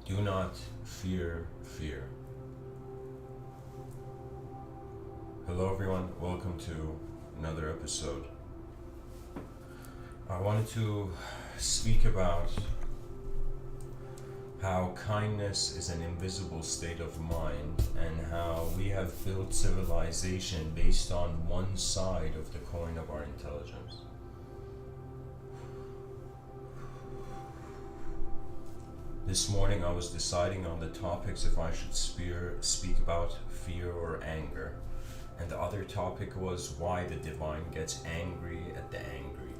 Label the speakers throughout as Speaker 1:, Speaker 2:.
Speaker 1: Do not fear fear. Hello everyone, welcome to another episode. I wanted to speak about how kindness is an invisible state of mind and how we have built civilization based on one side of the coin of our intelligence. This morning I was deciding on the topics if I should speak about fear or anger. And the other topic was why the divine gets angry at the angry.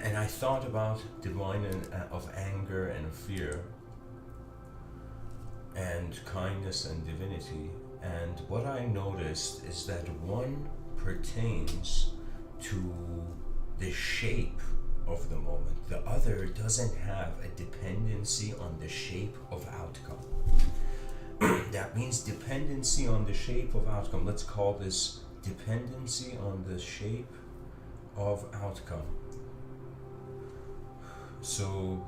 Speaker 1: And I thought about divine of anger and fear and kindness and divinity. And what I noticed is that one pertains to the shape of the moment. The other doesn't have a dependency on the shape of outcome. That means dependency on the shape of outcome. Let's call this dependency on the shape of outcome. So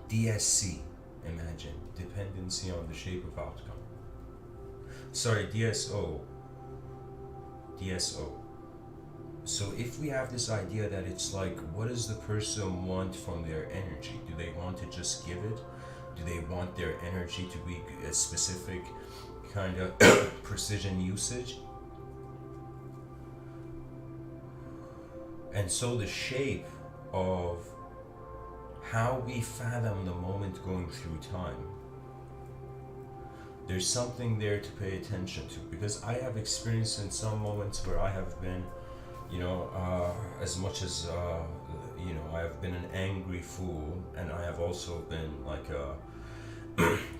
Speaker 1: DSC, imagine, dependency on the shape of outcome. Sorry, DSO. So if we have this idea that it's like, what does the person want from their energy? Do they want to just give it? Do they want their energy to be a specific kind of precision usage? And so the shape of how we fathom the moment going through time, there's something there to pay attention to, because I have experienced in some moments where I have been, as much as, I have been an angry fool, and I have also been like a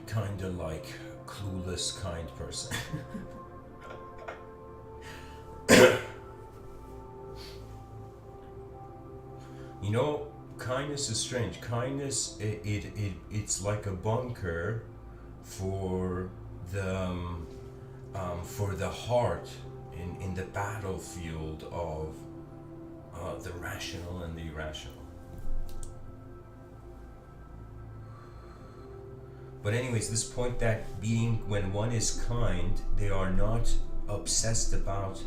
Speaker 1: kind of like clueless kind person. Kindness is strange. Kindness, it's like a bunker for the heart in the battlefield of the rational and the irrational. But anyways, this point that when one is kind, they are not obsessed about,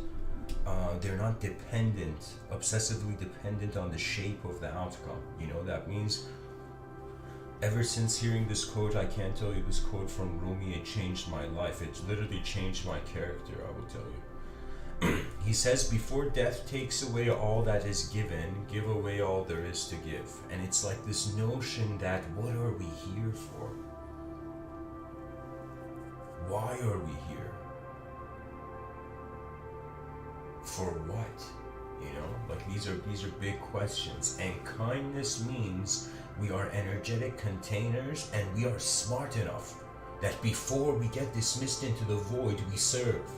Speaker 1: they're not obsessively dependent on the shape of the outcome. That means ever since hearing this quote, I can't tell you this quote from Rumi, it changed my life. It literally changed my character, I will tell you. He says, before death takes away all that is given, give away all there is to give. And it's like this notion that what are we here for? Why are we here? For what? These are big questions. And kindness means we are energetic containers, and we are smart enough that before we get dismissed into the void, we serve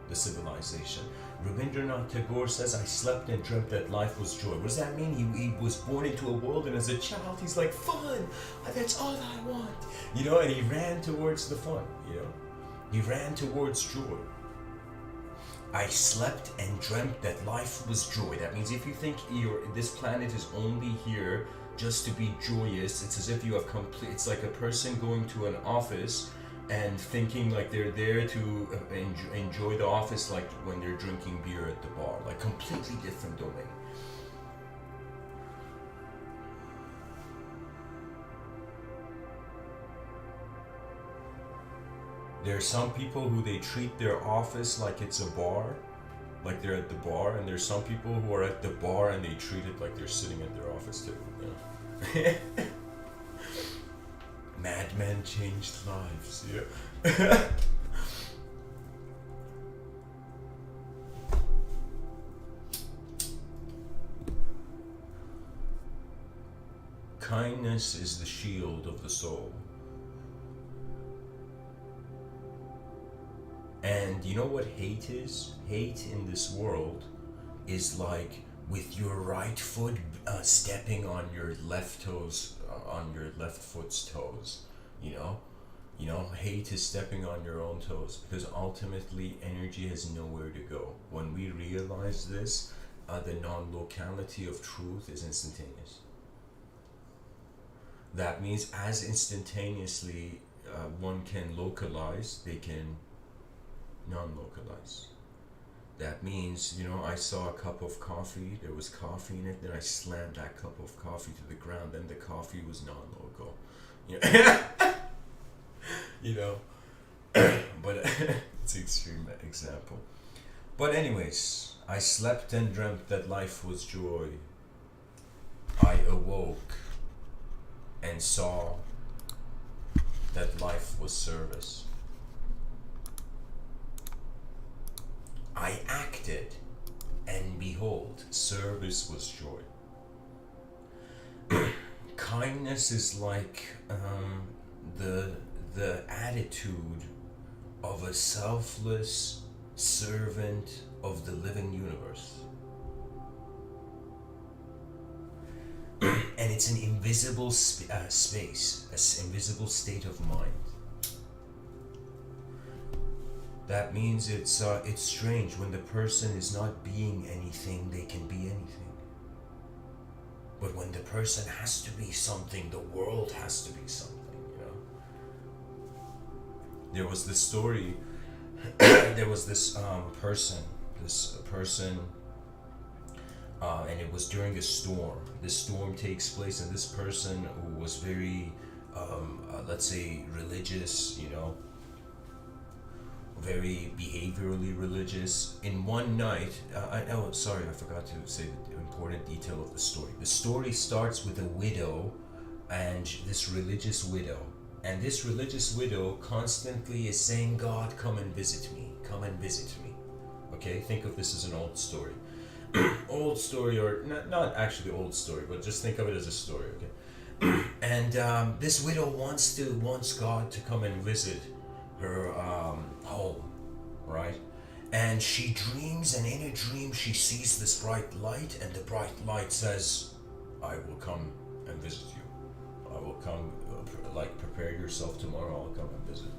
Speaker 1: the civilization. Rabindranath Tagore says, I slept and dreamt that life was joy. What does that mean? He was born into a world, and as a child he's like, fun, that's all I want. And he ran towards the fun. He ran towards joy. I slept and dreamt that life was joy. That means if you think this planet is only here just to be joyous, it's as if you have it's like a person going to an office and thinking like they're there to enjoy the office, like when they're drinking beer at the bar, like completely different domain. There are some people who they treat their office like it's a bar, like they're at the bar, and there's some people who are at the bar and they treat it like they're sitting at their office table. Madmen changed lives, yeah. Kindness is the shield of the soul. And you know what hate is? Hate in this world is like with your right foot stepping on your left toes, on your left foot's toes. Hate is stepping on your own toes, because ultimately energy has nowhere to go. When we realize this, the non-locality of truth is instantaneous. That means as instantaneously one can localize, they can non-localize. That means, I saw a cup of coffee, there was coffee in it, then I slammed that cup of coffee to the ground, then the coffee was non-local. You know, but it's an extreme example. But anyways, I slept and dreamt that life was joy. I awoke and saw that life was service. I acted, and behold, service was joy. Kindness is like the attitude of a selfless servant of the living universe. And it's an invisible space, an invisible state of mind. That means it's strange when the person is not being anything, they can be anything. But when the person has to be something, the world has to be something. There was this story. There was this person, and it was during a storm. This storm takes place, and this person who was very, let's say, religious, very behaviorally religious. In one night, I forgot to say the important detail of the story. The story starts with a widow and this religious widow. And this religious widow constantly is saying, God, come and visit me. Come and visit me. Okay, think of this as an old story. Old story, or not actually old story, but just think of it as a story, okay? And this widow wants God to come and visit her home, right? And she dreams, and in a dream she sees this bright light, and the bright light says, I will come and visit you. I will come, prepare yourself, tomorrow I'll come and visit.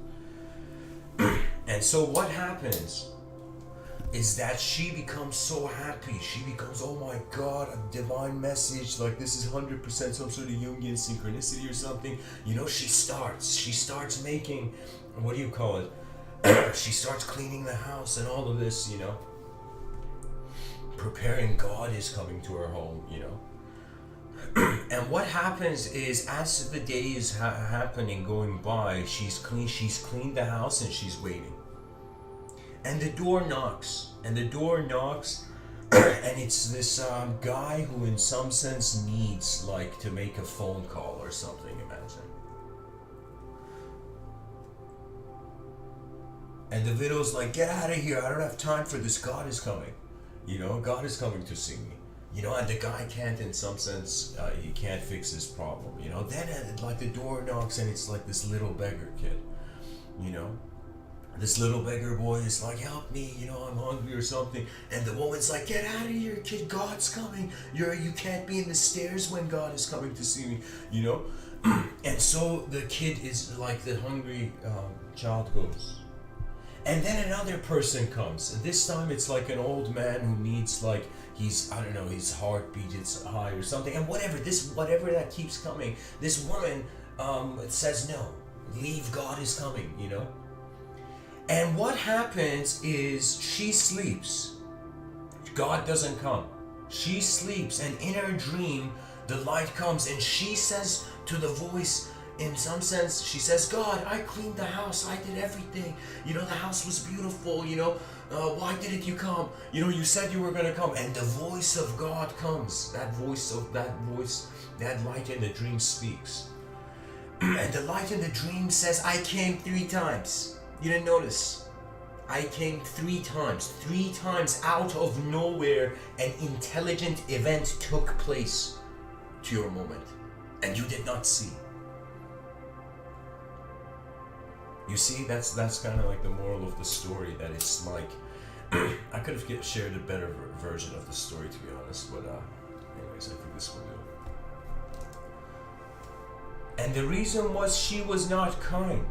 Speaker 1: And so what happens is that she becomes so happy. She becomes, oh my God, a divine message, like this is 100% some sort of Jungian synchronicity or something. She starts making, what do you call it? She starts cleaning the house and all of this, preparing. God is coming to her home, And what happens is, as the day is happening, going by, she's cleaned the house and she's waiting. And the door knocks, and it's this guy who in some sense needs to make a phone call or something, imagine. And the widow's like, get out of here, I don't have time for this, God is coming. God is coming to see me. And the guy can't, in some sense, he can't fix his problem, Then, the door knocks, and it's like this little beggar kid, This little beggar boy is like, help me, I'm hungry or something. And the woman's like, get out of here, kid, God's coming. You can't be in the stairs when God is coming to see me, And so the kid is like, the hungry child goes. And then another person comes, and this time it's like an old man who needs his heartbeat is high or something, and whatever that keeps coming, this woman says no, leave, God is coming, And what happens is she sleeps. God doesn't come. She sleeps, and in her dream, the light comes, and she says to the voice, in some sense, she says, God, I cleaned the house, I did everything. The house was beautiful, why didn't you come? You said you were going to come. And the voice of God comes. That light in the dream speaks. And the light in the dream says, I came 3 times. You didn't notice? I came 3 times. 3 times out of nowhere, an intelligent event took place to your moment. And you did not see. You see, that's kind of like the moral of the story, that it's like, I could have shared a better version of the story, to be honest, but anyways, I think this will do. And the reason was she was not kind.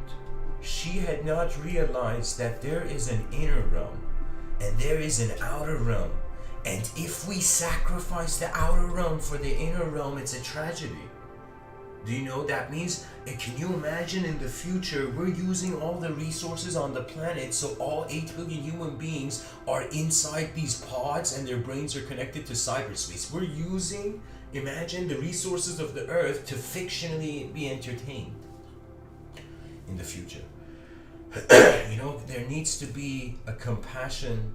Speaker 1: She had not realized that there is an inner realm and there is an outer realm. And if we sacrifice the outer realm for the inner realm, it's a tragedy. Do you know that means? Can you imagine in the future we're using all the resources on the planet, so all 8 billion human beings are inside these pods and their brains are connected to cyberspace. We're using, imagine, the resources of the earth to fictionally be entertained in the future. You know, there needs to be a compassion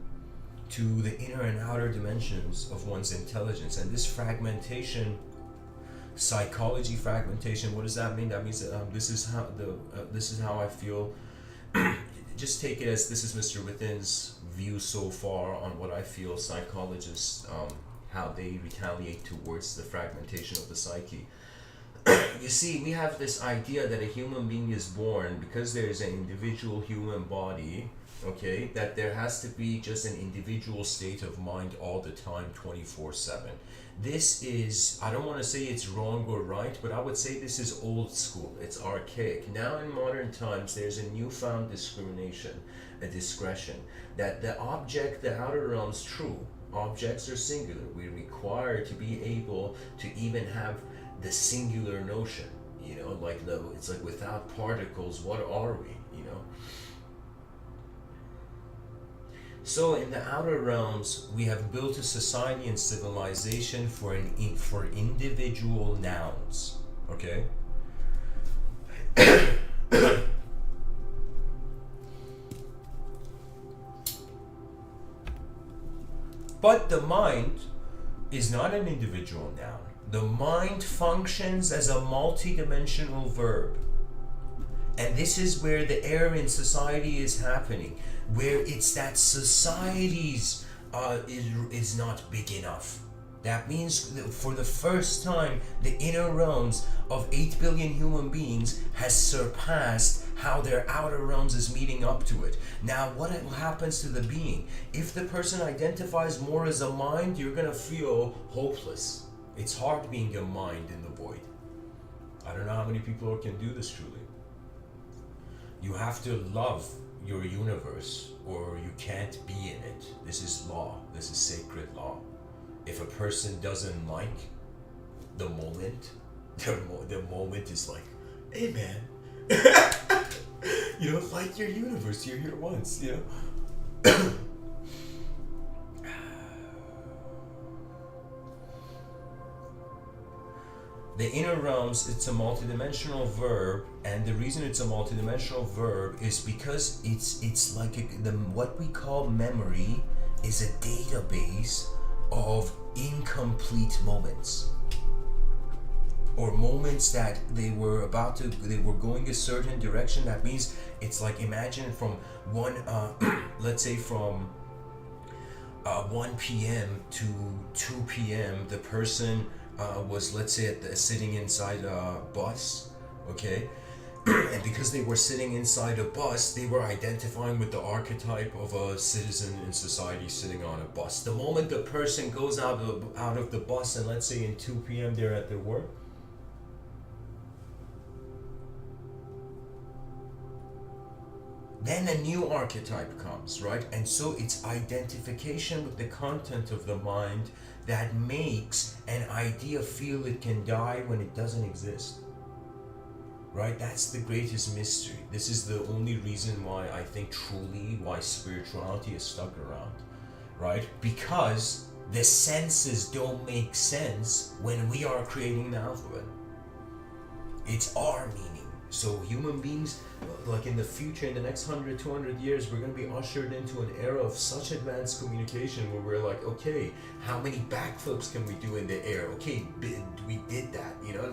Speaker 1: to the inner and outer dimensions of one's intelligence, and this fragmentation, psychology fragmentation, what does that mean? That means this is how I feel. Just take it as this is Mr. Within's view so far on what I feel psychologists, how they retaliate towards the fragmentation of the psyche. You see, we have this idea that a human being is born because there is an individual human body, okay, that there has to be just an individual state of mind all the time, 24/7. This is, I don't want to say it's wrong or right, but I would say this is old school, it's archaic. Now in modern times, there's a newfound discrimination, a discretion, that the object, the outer realms, true, objects are singular. We're required to be able to even have the singular notion, you know, like it's like without particles, what are we, you know? So in the outer realms, we have built a society and civilization for individual nouns, okay? But the mind is not an individual noun. The mind functions as a multi-dimensional verb. And this is where the error in society is happening, where it's that society's is not big enough. That means that for the first time, the inner realms of 8 billion human beings has surpassed how their outer realms is meeting up to it. Now, what happens to the being? If the person identifies more as a mind, you're gonna feel hopeless. It's hard being a mind in the void. I don't know how many people can do this truly. You have to love your universe or you can't be in it. This is law. This is sacred law. If a person doesn't like the moment, the moment is like, hey man, you know, like your universe, you're here once, you know? The inner realms, it's a multidimensional verb, and the reason it's a multidimensional verb is because it's like what we call memory is a database of incomplete moments, or moments that they were going a certain direction. That means it's like, imagine from let's say from 1 p.m. to 2 p.m. the person was, let's say, sitting inside a bus, okay? And because they were sitting inside a bus, they were identifying with the archetype of a citizen in society sitting on a bus. The moment the person goes out of the bus, and let's say in 2 p.m. they're at their work, then a new archetype comes, right? And so it's identification with the content of the mind that makes an idea feel it can die when it doesn't exist, right? That's the greatest mystery. This is the only reason why I think truly why spirituality is stuck around, right? Because the senses don't make sense when we are creating the alphabet. It's our meaning. So human beings, like in the future, in the next 100, 200 years, we're going to be ushered into an era of such advanced communication where we're like, okay, how many backflips can we do in the air? Okay, we did that, you know,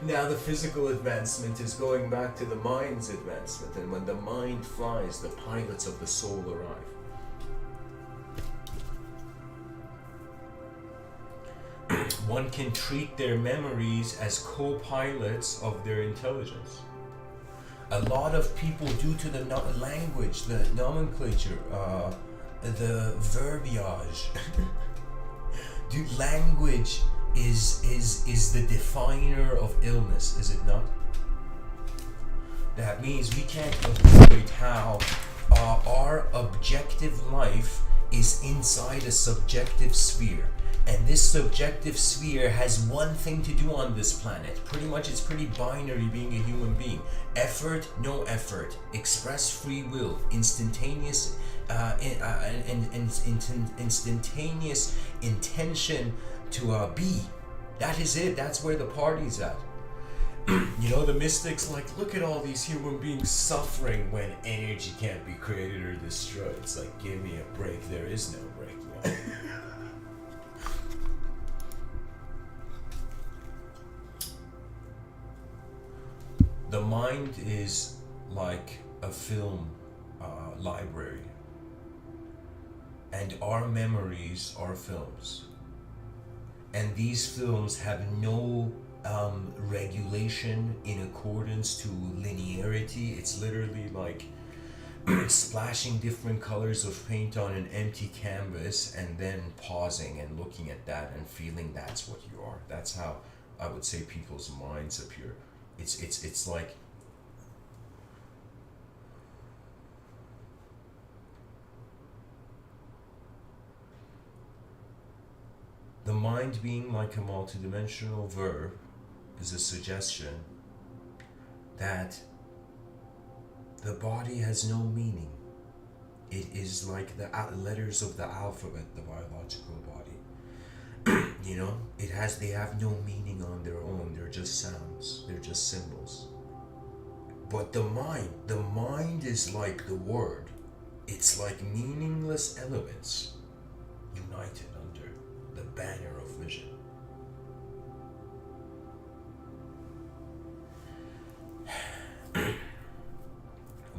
Speaker 1: now the physical advancement is going back to the mind's advancement. And when the mind flies, the pilots of the soul arrive. One can treat their memories as co-pilots of their intelligence. A lot of people, due to the language, the nomenclature, the verbiage, language is the definer of illness, is it not? That means we can't avoid how our objective life is inside a subjective sphere. And this subjective sphere has one thing to do on this planet. Pretty much it's pretty binary being a human being. Effort, no effort. Express free will. Instantaneous instantaneous intention to be. That is it. That's where the party's at. You know, the mystics like, look at all these human beings suffering when energy can't be created or destroyed. It's like, give me a break. There is no break. You know? The mind is like a film library, and our memories are films. And these films have no regulation in accordance to linearity. It's literally like splashing different colors of paint on an empty canvas and then pausing and looking at that and feeling that's what you are. That's how I would say people's minds appear. It's like the mind being like a multidimensional verb is a suggestion that the body has no meaning. It is like the letters of the alphabet, the biological body. You know, they have no meaning on their own. They're just sounds. They're just symbols. But the mind is like the word. It's like meaningless elements united under the banner of vision.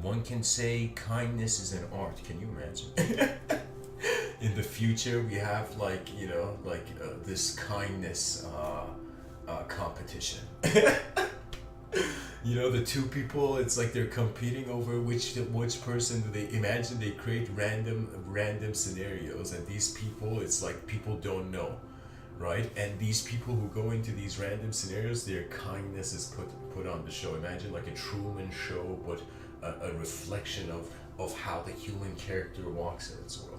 Speaker 1: One can say kindness is an art. Can you imagine? In the future, we have like, you know, like this kindness competition. You know, the two people, it's like they're competing over which person do they imagine. They create random scenarios, and these people, it's like people don't know, right? And these people who go into these random scenarios, their kindness is put on the show. Imagine like a Truman Show, but a reflection of how the human character walks in its world.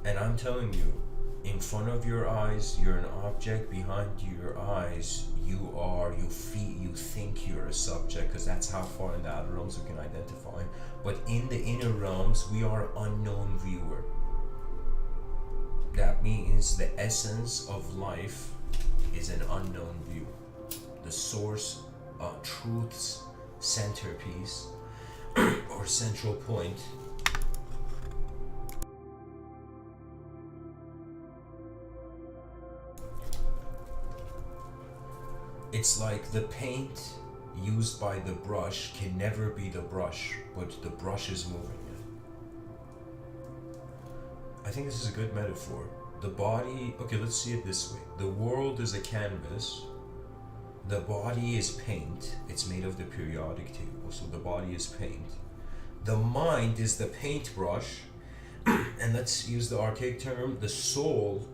Speaker 1: And I'm telling you, in front of your eyes, you're an object. Behind your eyes, you think you're a subject, because that's how far in the outer realms we can identify. But in the inner realms, we are unknown viewer. That means the essence of life is an unknown view. The source, truth's centerpiece, or central point, it's like the paint used by the brush can never be the brush, but the brush is moving it. I think this is a good metaphor. The body, okay, let's see it this way. The world is a canvas. The body is paint. It's made of the periodic table, so the body is paint. The mind is the paintbrush, and let's use the archaic term, the soul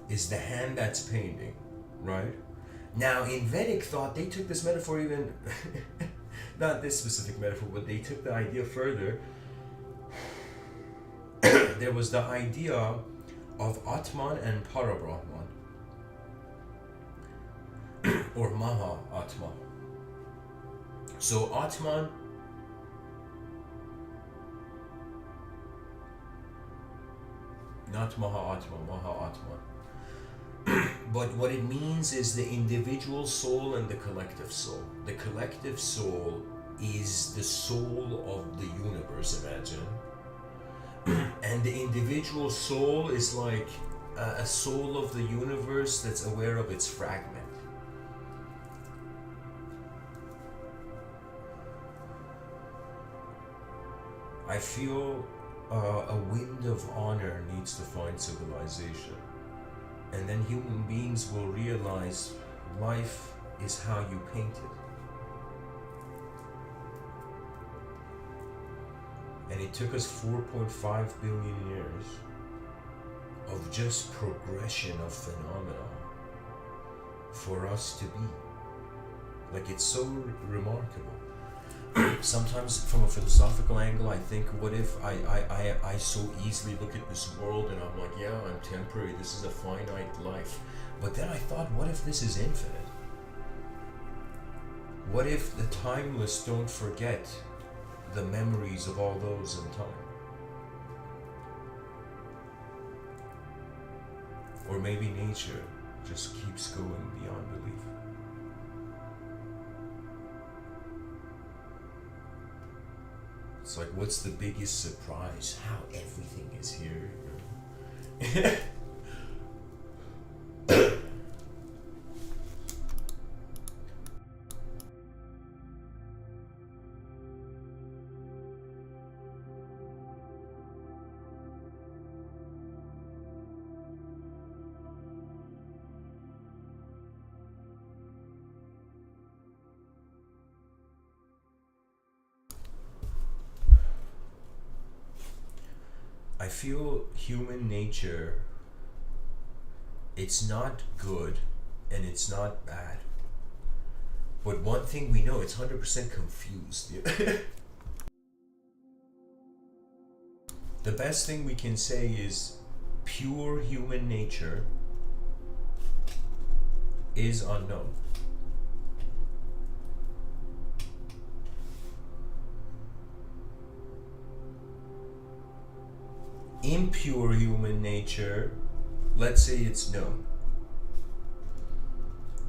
Speaker 1: is the hand that's painting, right? Now, in Vedic thought, they took this metaphor even, not this specific metaphor, but they took the idea further. There was the idea of Atman and Parabrahman, or Maha Atma. So Atman, not Maha Atma, Maha Atman. But what it means is the individual soul and the collective soul. The collective soul is the soul of the universe, imagine. And the individual soul is like a soul of the universe that's aware of its fragment. I feel a wind of honor needs to find civilization. And then human beings will realize life is how you paint it. And it took us 4.5 billion years of just progression of phenomena for us to be. Like, it's so remarkable. Sometimes from a philosophical angle, I think, what if I so easily look at this world and I'm like, yeah, I'm temporary, this is a finite life. But then I thought, what if this is infinite? What if the timeless don't forget the memories of all those in time? Or maybe nature just keeps going beyond belief. It's like, what's the biggest surprise? How everything is here. I feel human nature, it's not good and it's not bad. But one thing we know, it's 100% confused. The best thing we can say is pure human nature is unknown. Impure human nature, let's say it's known.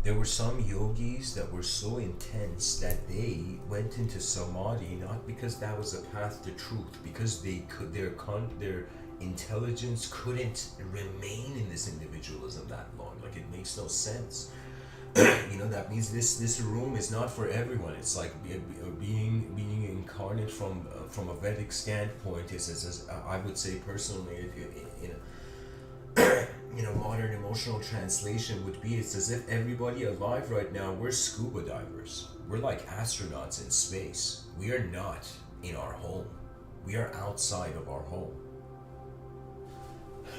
Speaker 1: There were some yogis that were so intense that they went into samadhi, not because that was a path to truth, because they could, their intelligence couldn't remain in this individualism that long. Like, it makes no sense. You know, that means this room is not for everyone. It's like being incarnate from a Vedic standpoint is, as I would say personally, in a modern emotional translation would be, it's as if everybody alive right now, we're scuba divers. We're like astronauts in space. We are not in our home. We are outside of our home.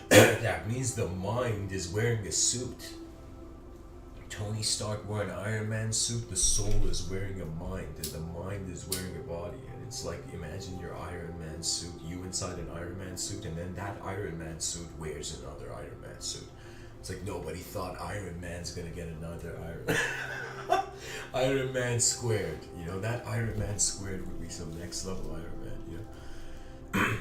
Speaker 1: That means the mind is wearing a suit. Tony Stark wore an Iron Man suit, the soul is wearing a mind, and the mind is wearing a body. And it's like, imagine your Iron Man suit, you inside an Iron Man suit, and then that Iron Man suit wears another Iron Man suit. It's like, nobody thought Iron Man's gonna get another Iron Iron Man squared. You know, that Iron Man squared would be some next level Iron Man, you know?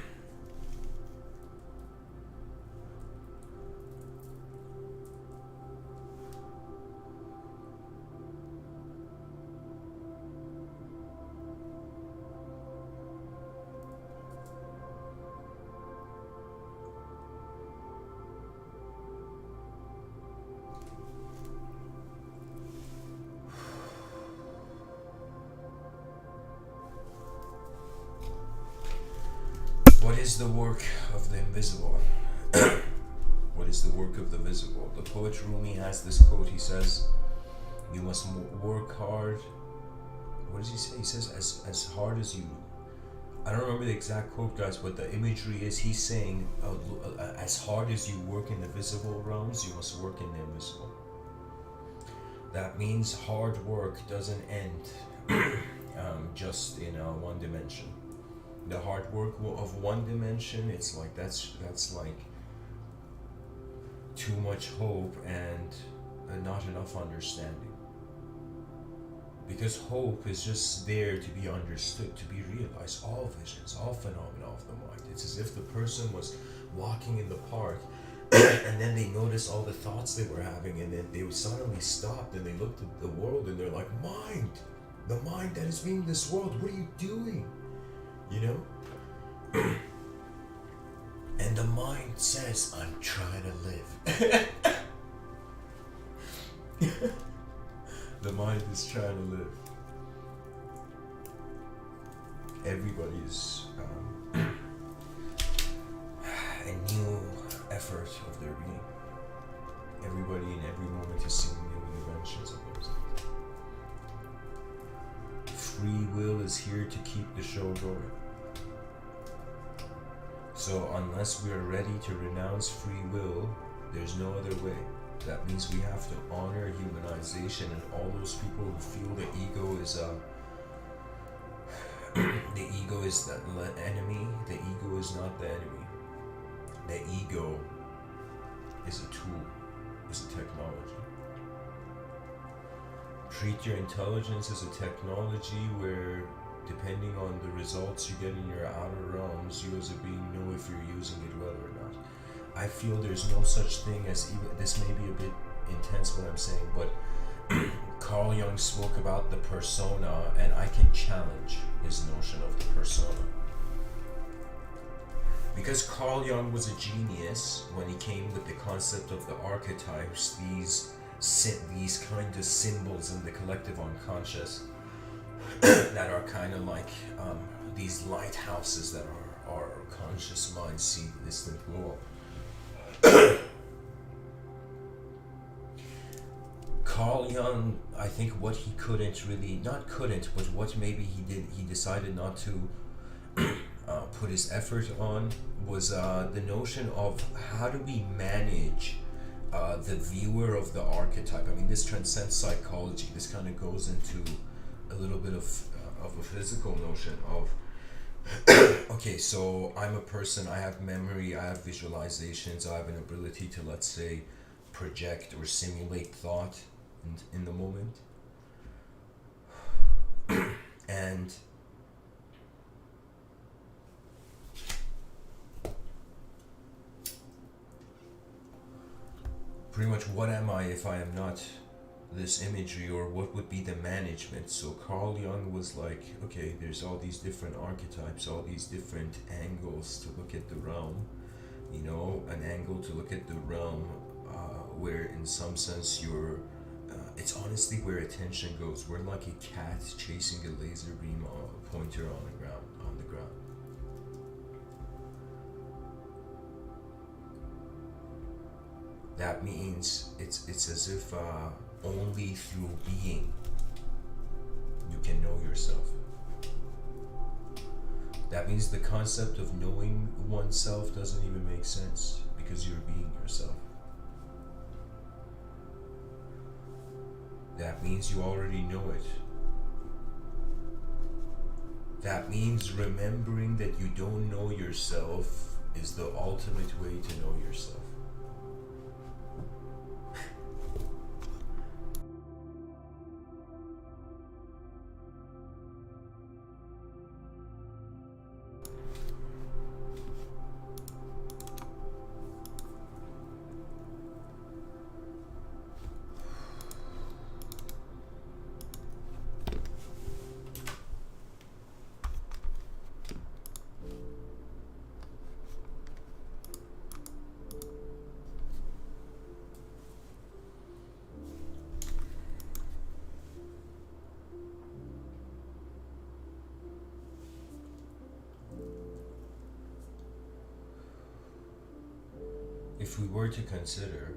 Speaker 1: What is the work of the invisible? What is the work of the visible? The poet Rumi has this quote. He says, you must work hard. What does he say? He says, as hard as you... I don't remember the exact quote, guys, but the imagery is, he's saying, as hard as you work in the visible realms, you must work in the invisible. That means hard work doesn't end just in one dimension. The hard work of one dimension, it's like that's like too much hope and not enough understanding. Because hope is just there to be understood, to be realized. All visions, all phenomena of the mind. It's as if the person was walking in the park and then they noticed all the thoughts they were having, and then they suddenly stopped and they looked at the world and they're like, mind, the mind that is being this world, what are you doing? You know? And the mind says, I'm trying to live. The mind is trying to live. Everybody's a new effort of their being. Everybody in every moment is seeing new inventions of is here to keep the show going. So unless we are ready to renounce free will, there's no other way. That means we have to honor humanization, and all those people who feel the ego is the ego is the enemy. The ego is not the enemy. The ego is a tool, is a technology. Treat your intelligence as a technology where, depending on the results you get in your outer realms, you as a being know if you're using it well or not. I feel there's no such thing as, even this may be a bit intense what I'm saying, but Carl Jung spoke about the persona, and I can challenge his notion of the persona. Because Carl Jung was a genius when he came with the concept of the archetypes, these kind of symbols in the collective unconscious that are kind of like these lighthouses that our conscious mind see the distant world. Carl Jung, I think what he what maybe he decided not to put his effort on was the notion of how do we manage the viewer of the archetype. I mean, this transcends psychology. This kind of goes into a little bit of a physical notion of okay, so I'm a person, I have memory, I have visualizations, I have an ability to, let's say, project or simulate thought in the moment. And pretty much, what am I if I am not this imagery, or what would be the management? So Carl Jung was like, okay, there's all these different archetypes, all these different angles to look at the realm. You know, an angle to look at the realm where in some sense you're it's honestly where attention goes. We're like a cat chasing a laser beam pointer on the ground. That means it's as if only through being you can know yourself. That means the concept of knowing oneself doesn't even make sense, because you're being yourself. That means you already know it. That means remembering that you don't know yourself is the ultimate way to know yourself. If we were to consider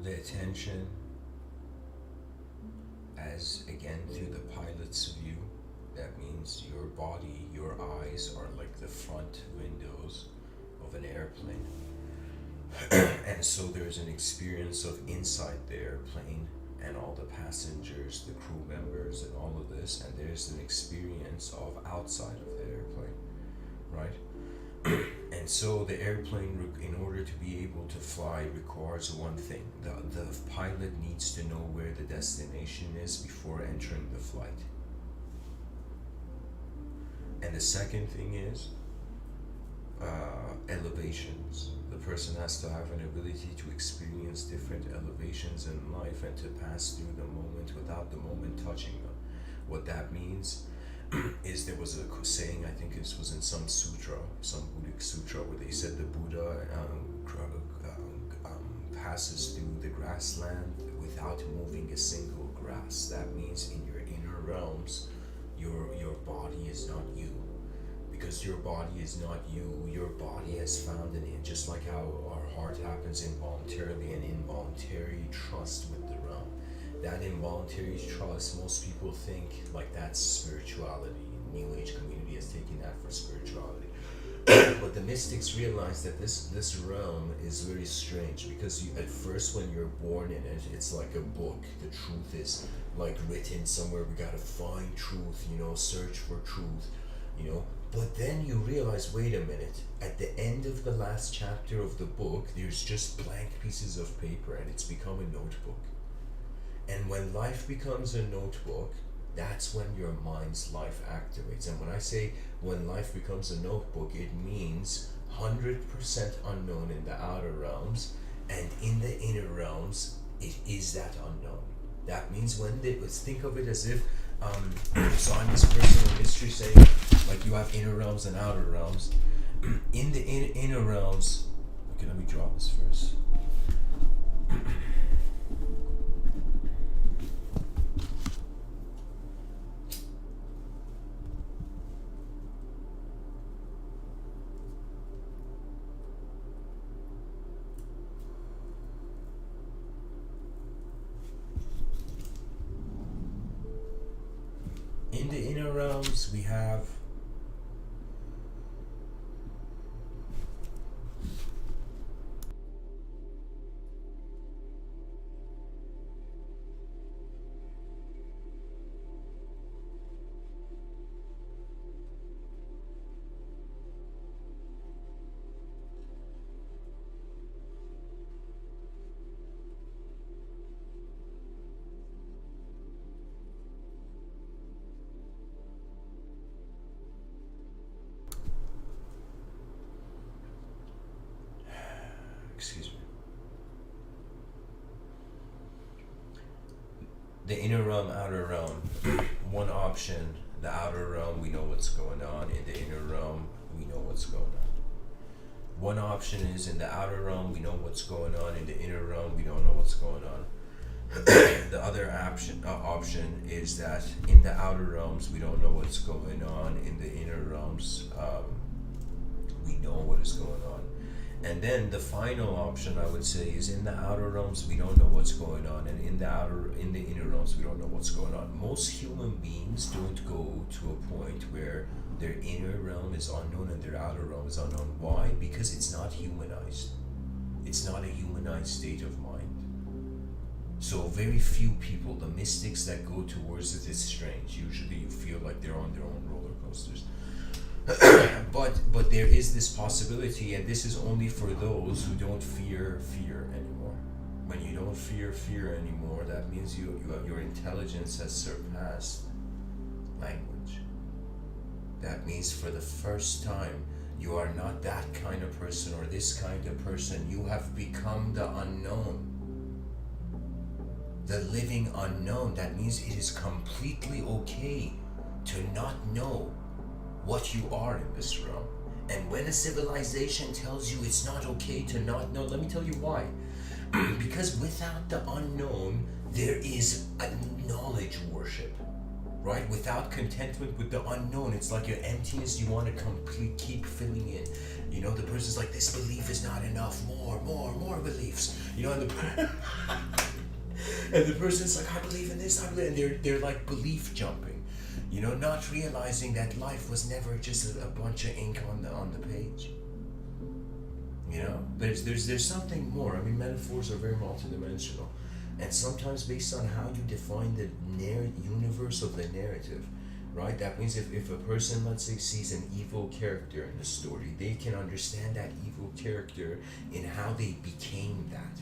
Speaker 1: the attention as, again, through the pilot's view, that means your body, your eyes are like the front windows of an airplane. And so there's an experience of inside the airplane and all the passengers, the crew members, and all of this, and there's an experience of outside of the airplane. Right? And so the airplane, in order to be able to fly, requires one thing. The pilot needs to know where the destination is before entering the flight. And the second thing is elevations. The person has to have an ability to experience different elevations in life and to pass through the moment without the moment touching them. What that means is, there was a saying, I think this was in some sutra, some Buddhic sutra, where they said the Buddha passes through the grassland without moving a single grass. That means in your inner realms, your body is not you. Because your body is not you, your body has found an end, just like how our heart happens involuntarily, an involuntary trust with the realm. That involuntary trust, most people think like that's spirituality. New Age community has taken that for spirituality. But the mystics realize that this realm is very strange, because at first when you're born in it, it's like a book. The truth is like written somewhere. We gotta find truth, search for truth. But then you realize, wait a minute, at the end of the last chapter of the book, there's just blank pieces of paper, and it's become a notebook. And when life becomes a notebook, that's when your mind's life activates. And when I say when life becomes a notebook, it means 100% unknown in the outer realms, and in the inner realms, it is that unknown. That means when they think of it as if, so I'm this person in history saying, like, you have inner realms and outer realms. In the inner realms, okay, let me draw this first. In the inner realms, we have excuse me. The inner realm, outer realm. One option, the outer realm, we know what's going on. In the inner realm, we know what's going on. One option is in the outer realm, we know what's going on. In the inner realm, we don't know what's going on. The other option is that in the outer realms, we don't know what's going on. In the inner realms, we know what is going on. And then the final option, I would say, is in the outer realms we don't know what's going on, and in the inner realms we don't know what's going on. Most human beings don't go to a point where their inner realm is unknown and their outer realm is unknown. Why? Because it's not humanized. It's not a humanized state of mind. So very few people, the mystics that go towards it, is strange. Usually you feel like they're on their own roller coasters. but there is this possibility, and this is only for those who don't fear anymore. When you don't fear anymore, that means your intelligence has surpassed language. That means for the first time, you are not that kind of person or this kind of person. You have become the unknown. The living unknown. That means it is completely okay to not know what you are in this realm. And when a civilization tells you it's not okay to not know, let me tell you why. Because without the unknown, there is a knowledge worship, right? Without contentment with the unknown, it's like an emptiness you want to keep filling in. The person's like, this belief is not enough, more beliefs. And the person's like, I believe in this, and they're like belief jumping. Not realizing that life was never just a bunch of ink on the page. There's something more. I mean, metaphors are very multidimensional, and sometimes based on how you define the universe of the narrative, right? That means if a person, let's say, sees an evil character in the story, they can understand that evil character in how they became that.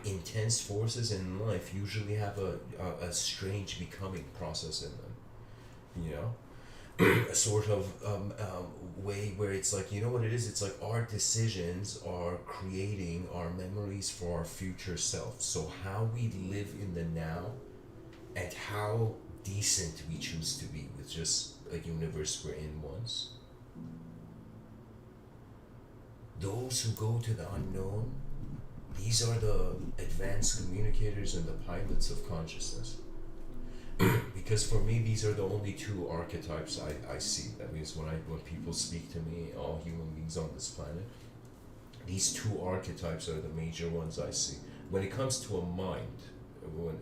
Speaker 1: Intense forces in life usually have a strange becoming process in them. A sort of way where it's like, what it is? It's like our decisions are creating our memories for our future self. So how we live in the now and how decent we choose to be with just a universe we're in once. Those who go to the unknown, these are the advanced communicators and the pilots of consciousness. Because for me, these are the only two archetypes I see. That means when people speak to me, all human beings on this planet, these two archetypes are the major ones I see. When it comes to a mind,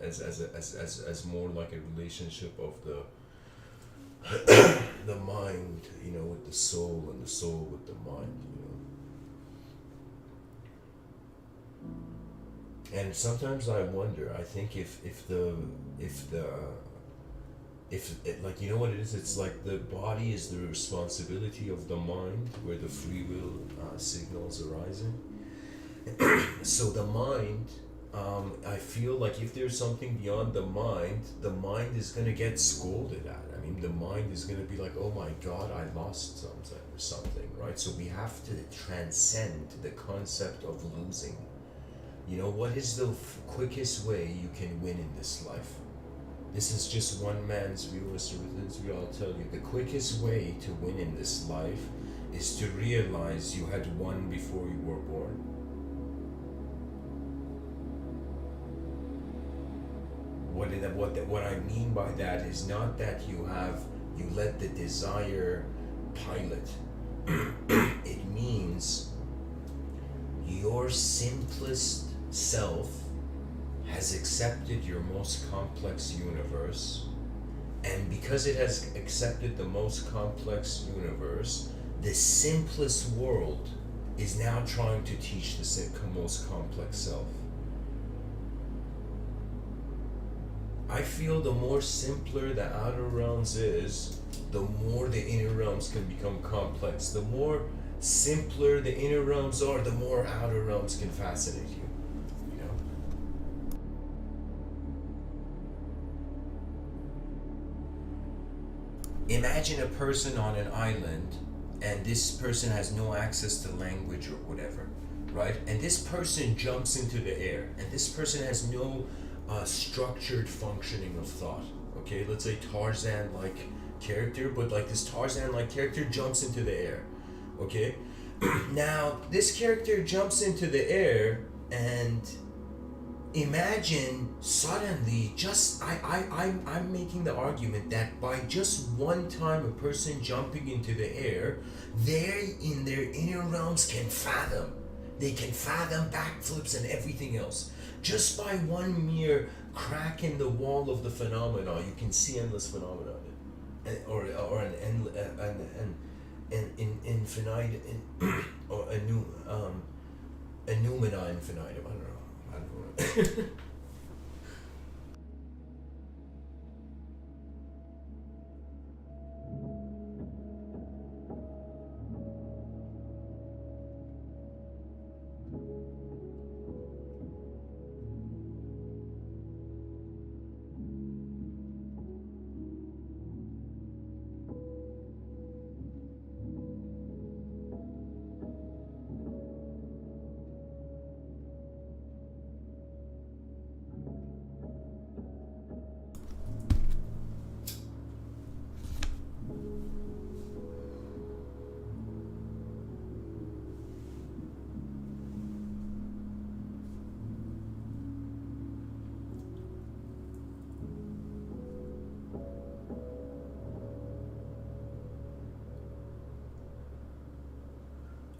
Speaker 1: as more like a relationship of the the mind, with the soul, and the soul with the mind. And sometimes I wonder. I think if like, what it is, it's like the body is the responsibility of the mind, where the free will signals arising. So the mind, I feel like if there's something beyond the mind is going to get scolded at. I mean, the mind is going to be like, oh my God, I lost something, right? So we have to transcend the concept of losing. What is the quickest way you can win in this life? This is just one man's view, Mr. Within's view. I'll tell you, the quickest way to win in this life is to realize you had won before you were born. What I mean by that is not that you let the desire pilot. It means your simplest self has accepted your most complex universe, and because it has accepted the most complex universe, the simplest world is now trying to teach the most complex self. I feel the more simpler the outer realms is, the more the inner realms can become complex. The more simpler the inner realms are, the more outer realms can fascinate you. Imagine a person on an island, and this person has no access to language or whatever, right? And this person jumps into the air, and this person has no structured functioning of thought. Okay, let's say Tarzan-like character, but like this Tarzan-like character jumps into the air. Okay, now this character jumps into the air, and imagine suddenly, I'm making the argument that by just one time a person jumping into the air, they in their inner realms can fathom. They can fathom backflips and everything else. Just by one mere crack in the wall of the phenomena, you can see endless phenomena, or an infinite, or a new numina infinitum. I don't know.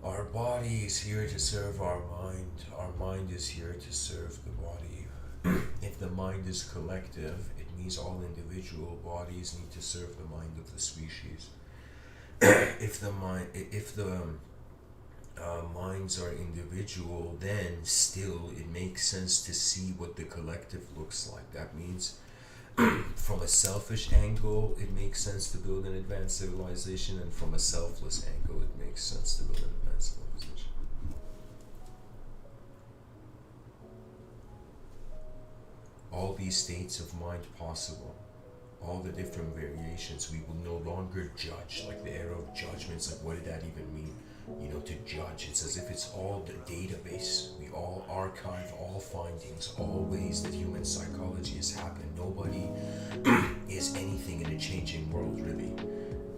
Speaker 1: Our body is here to serve our mind is here to serve the body. If the mind is collective, it means all individual bodies need to serve the mind of the species. If the minds are individual, then still it makes sense to see what the collective looks like. That means from a selfish angle, it makes sense to build an advanced civilization, and from a selfless angle, it makes sense to build an advanced civilization. All these states of mind possible, all the different variations, we will no longer judge, like the era of judgments, like what did that even mean? To judge, it's as if it's all the database. We all archive all findings, all ways that human psychology has happened. Nobody is anything in a changing world, really,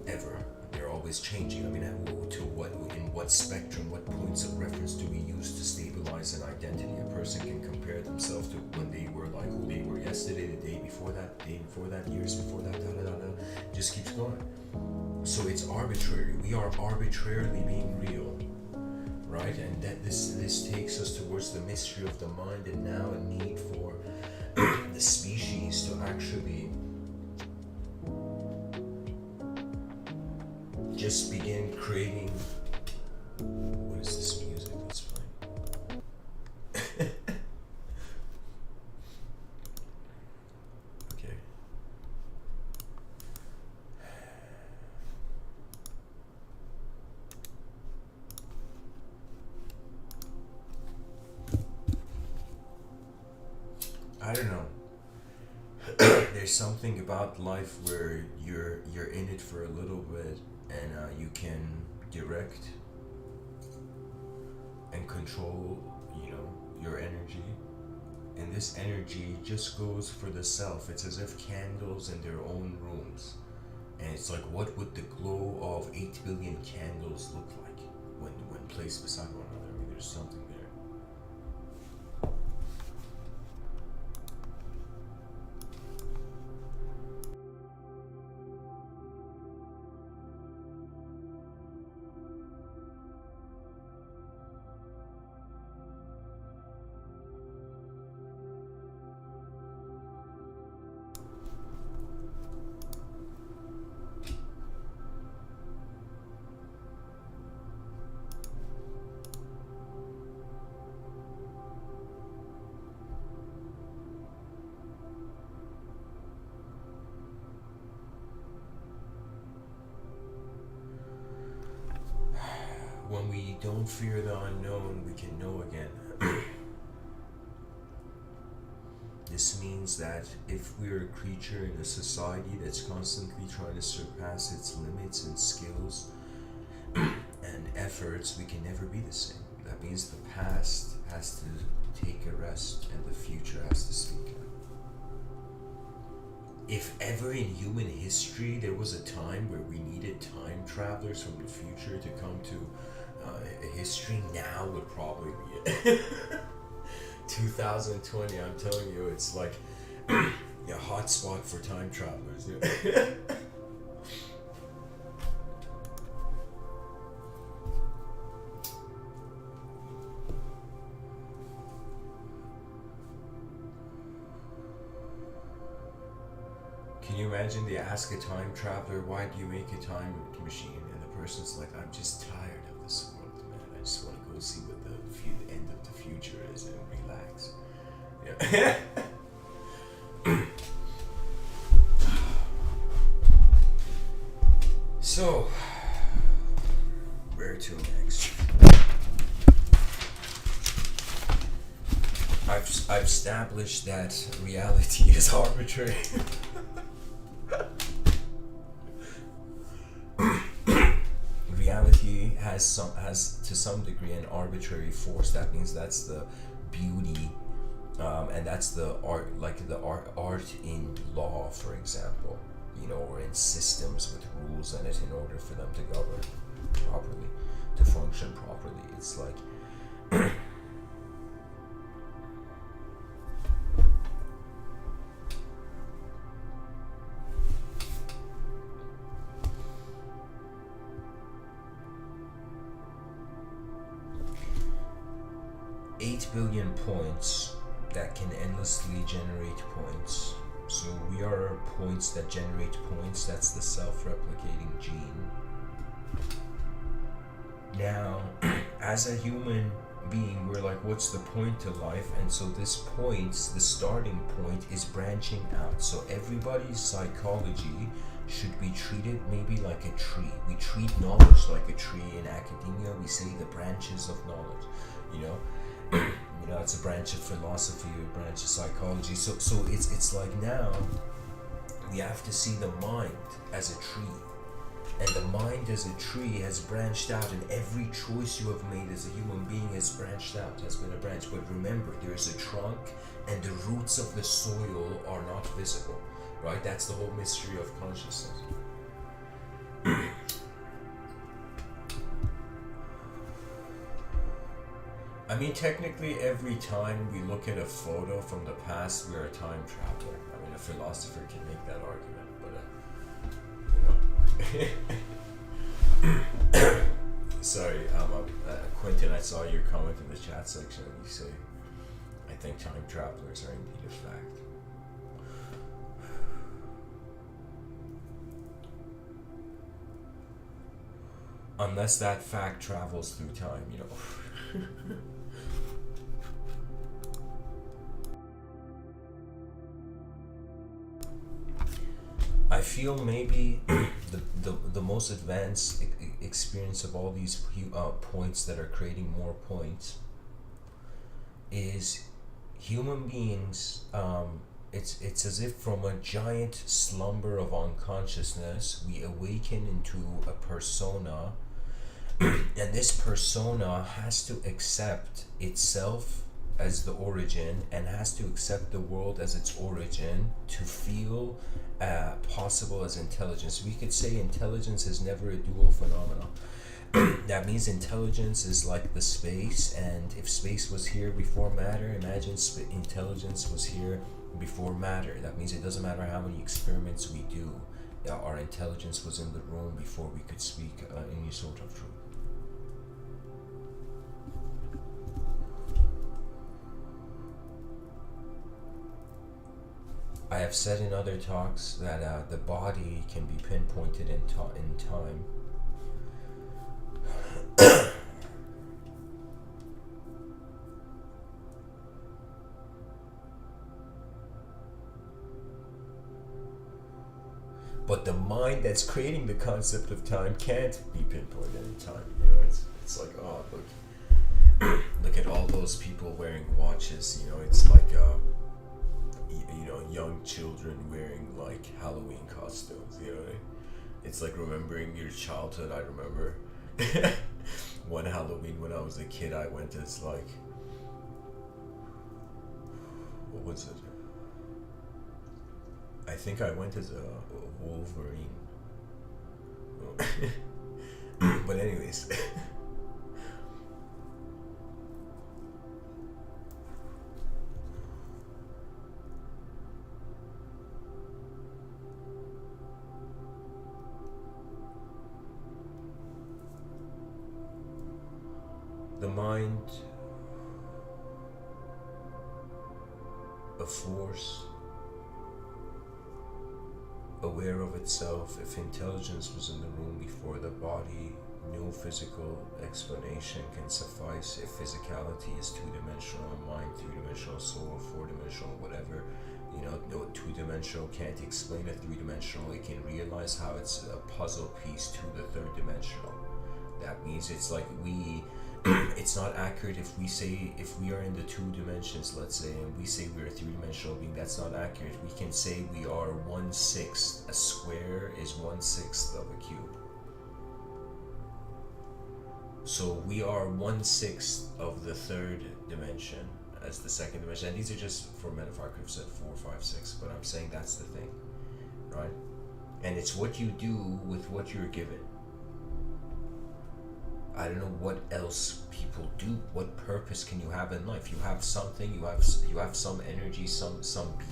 Speaker 1: ever. They're always changing. I mean, in what spectrum, what points of reference do we use to stabilize an identity? A person can compare themselves to when they were like who they were yesterday, the day before that, years before that, It just keeps going. So it's arbitrary. We are arbitrarily being real, right? And that this takes us towards the mystery of the mind, and now a need for the species to actually just begin creating. What is this music that's playing? Okay. I don't know. There's something about life where you're in it for a little bit, and you can direct and control, your energy. And this energy just goes for the self. It's as if candles in their own rooms. And it's like, what would the glow of 8 billion candles look like when placed beside one another? I mean, there's something there. When we don't fear the unknown, we can know again. This means that if we're a creature in a society that's constantly trying to surpass its limits and skills and efforts, we can never be the same. That means the past has to take a rest and the future has to speak up. If ever in human history there was a time where we needed time travelers from the future to come to history, now would probably be it. 2020, I'm telling you, it's like a hot spot for time travelers. Can you imagine they ask a time traveler, why do you make a time machine? And the person's like, I'm just tired of this world, man. I just want to go see what the end of the future is and relax. Yeah. So, where to next? I've established that reality is arbitrary. Reality has to some degree an arbitrary force. That means that's the beauty, and that's the art, like the art in law, for example, or in systems with rules in it in order for them to govern properly, to function properly. It's like 8 billion points that can endlessly generate points. So we are points that generate points. That's the self-replicating gene. Now, as a human being, we're like, what's the point to life? And so this point, the starting point, is branching out. So everybody's psychology should be treated maybe like a tree. We treat knowledge like a tree. In academia, we say the branches of knowledge, it's a branch of philosophy, a branch of psychology. So it's like now we have to see the mind as a tree. And the mind as a tree has branched out, and every choice you have made as a human being has branched out, has been a branch. But remember, there is a trunk, and the roots of the soil are not visible, right? That's the whole mystery of consciousness. I mean, technically, every time we look at a photo from the past, we're a time traveler. I mean, a philosopher can make that argument, but sorry, Quentin, I saw your comment in the chat section, and you say, I think time travelers are indeed a fact. Unless that fact travels through time, you know. I feel maybe the most advanced experience of all these points that are creating more points is human beings. It's as if from a giant slumber of unconsciousness we awaken into a persona, and this persona has to accept itself as the origin and has to accept the world as its origin to feel possible as intelligence. We could say intelligence is never a dual phenomenon. That means intelligence is like the space, and if space was here before matter, imagine intelligence was here before matter. That means it doesn't matter how many experiments we do, our intelligence was in the room before we could speak any sort of truth. I have said in other talks that the body can be pinpointed in time. But the mind that's creating the concept of time can't be pinpointed in time. You know, it's like, oh, look at all those people wearing watches. You know, it's like young children wearing like Halloween costumes. You know, it's like remembering your childhood. I remember one Halloween when I was a kid, I went as like, what was it? I think I went as a Wolverine. But anyways. The mind, a force, aware of itself. If intelligence was in the room before the body, no physical explanation can suffice. If physicality is two-dimensional, mind three-dimensional, soul four-dimensional, whatever, no two-dimensional can't explain a three-dimensional. It can realize how it's a puzzle piece to the third-dimensional. That means it's like it's not accurate if we are in the two dimensions, let's say, and we say we're a three-dimensional being. That's not accurate. We can say we are 1/6. A square is 1/6 of a cube. So we are 1/6 of the third dimension as the second dimension. And these are just for metaphor. I could have said 4, 5, 6, but I'm saying that's the thing, right? And it's what you do with what you're given. I don't know what else people do. What purpose can you have in life? You have something. You have some energy, some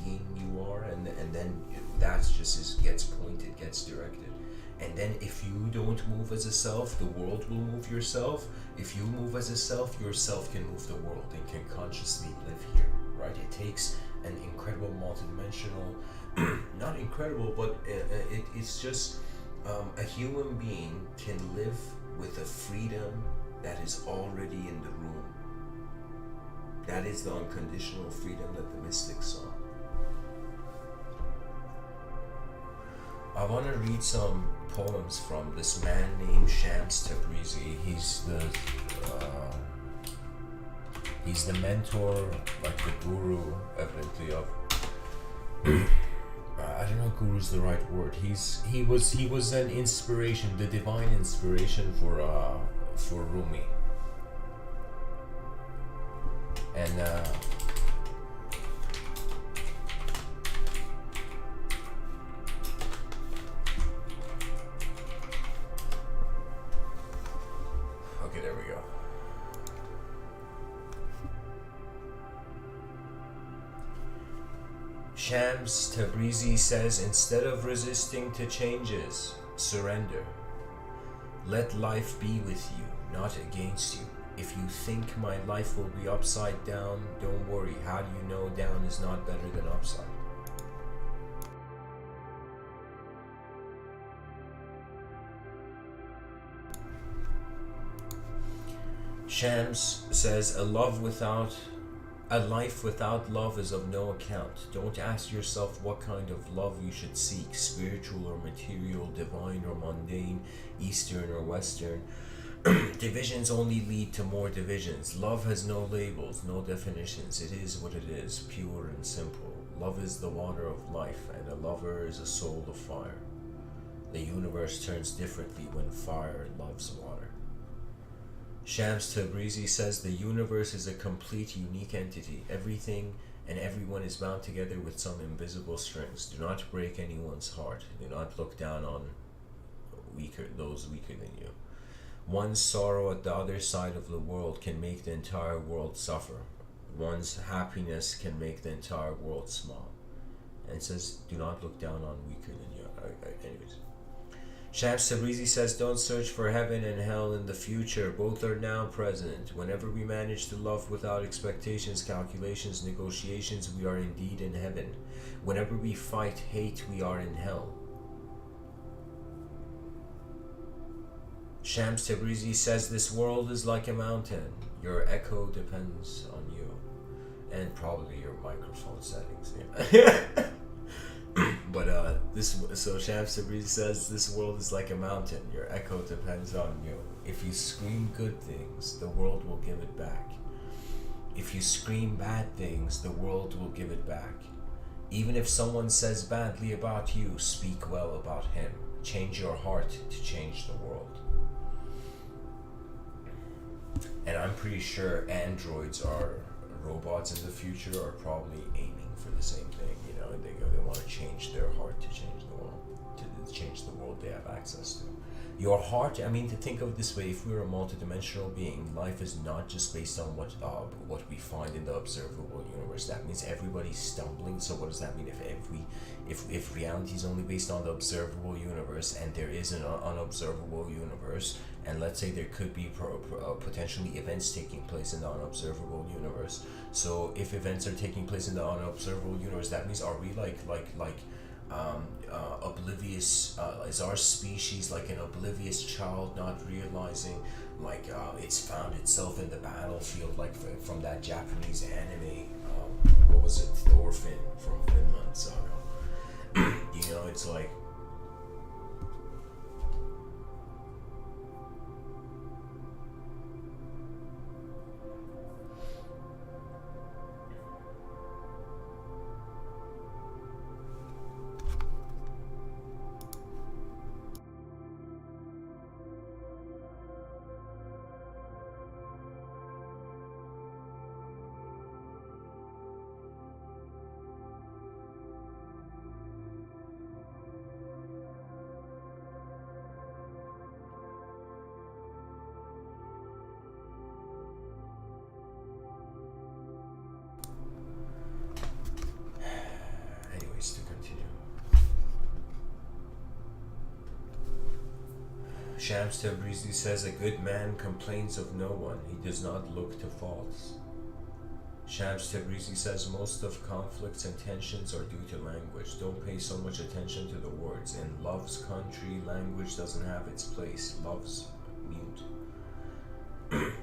Speaker 1: being you are, and then that just gets pointed, gets directed. And then if you don't move as a self, the world will move yourself. If you move as a self, yourself can move the world and can consciously live here, right? It takes an incredible multidimensional, not incredible, but it's just a human being can live with a freedom that is already in the room. That is the unconditional freedom that the mystics saw. I want to read some poems from this man named Shams Tabrizi. He's the mentor, like the guru, evidently of. I don't know if guru is the right word. He was an inspiration, the divine inspiration for Rumi. And okay, there we go. Shams Tabrizi says, instead of resisting to changes, surrender. Let life be with you, not against you. If you think my life will be upside down, don't worry. How do you know down is not better than upside? Shams says, a life without love is of no account. Don't ask yourself what kind of love you should seek, spiritual or material, divine or mundane, Eastern or Western. Divisions only lead to more divisions. Love has no labels, no definitions. It is what it is, pure and simple. Love is the water of life, and a lover is a soul of fire. The universe turns differently when fire loves water. Shams Tabrizi says the universe is a complete, unique entity. Everything and everyone is bound together with some invisible strings. Do not break anyone's heart. Do not look down on those weaker than you. One's sorrow at the other side of the world can make the entire world suffer. One's happiness can make the entire world smile. And it says, do not look down on weaker than you. Anyways. Shams Tabrizi says, don't search for heaven and hell in the future. Both are now present. Whenever we manage to love without expectations, calculations, negotiations, we are indeed in heaven. Whenever we fight hate, we are in hell. Shams Tabrizi says, this world is like a mountain. Your echo depends on you. And probably your microphone settings. Yeah. But so Shams Tabrizi says, this world is like a mountain. Your echo depends on you. If you scream good things, the world will give it back. If you scream bad things, the world will give it back. Even if someone says badly about you, speak well about him. Change your heart to change the world. And I'm pretty sure androids or robots in the future are probably aiming for the same thing. You know, they want to change their heart to change the world, to change the world they have access to. Your heart, I mean, to think of it this way, if we're a multidimensional being, life is not just based on what we find in the observable universe. That means everybody's stumbling. So what does that mean? If reality is only based on the observable universe, and there is an unobservable universe, and let's say there could be potentially events taking place in the unobservable universe. So if events are taking place in the unobservable universe, that means, are we oblivious? Is our species like an oblivious child, not realizing it's found itself in the battlefield, like from that Japanese anime, what was it, Thorfinn from Finland Saga. You know, it's like, to continue. Shams Tabrizi says, a good man complains of no one. He does not look to faults. Shams Tabrizi says, most of conflicts and tensions are due to language. Don't pay so much attention to the words. In love's country, language doesn't have its place. Love's mute.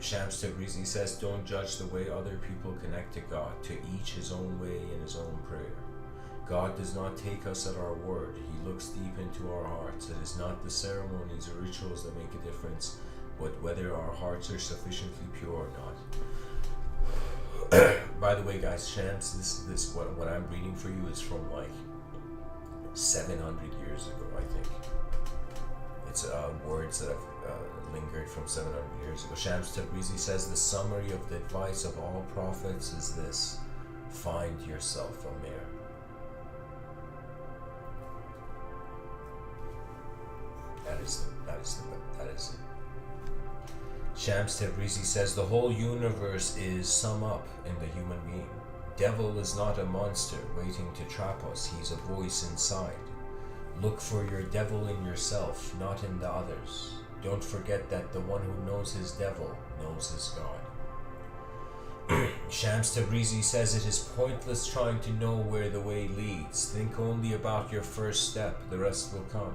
Speaker 1: Shams Tabrizi says, don't judge the way other people connect to God. To each his own way and his own prayer. God does not take us at our word. He looks deep into our hearts. It is not the ceremonies or rituals that make a difference, but whether our hearts are sufficiently pure or not. By the way, guys, Shams, this what I'm reading for you is from like 700 years ago, I think. It's words that have lingered from 700 years ago. Shams Tabrizi says, the summary of the advice of all prophets is this: find yourself a mirror. That is it. Shams Tabrizi says, the whole universe is sum up in the human being. Devil is not a monster waiting to trap us. He's a voice inside. Look for your devil in yourself, not in the others. Don't forget that the one who knows his devil knows his God. Shams Tabrizi says, it is pointless trying to know where the way leads. Think only about your first step. The rest will come.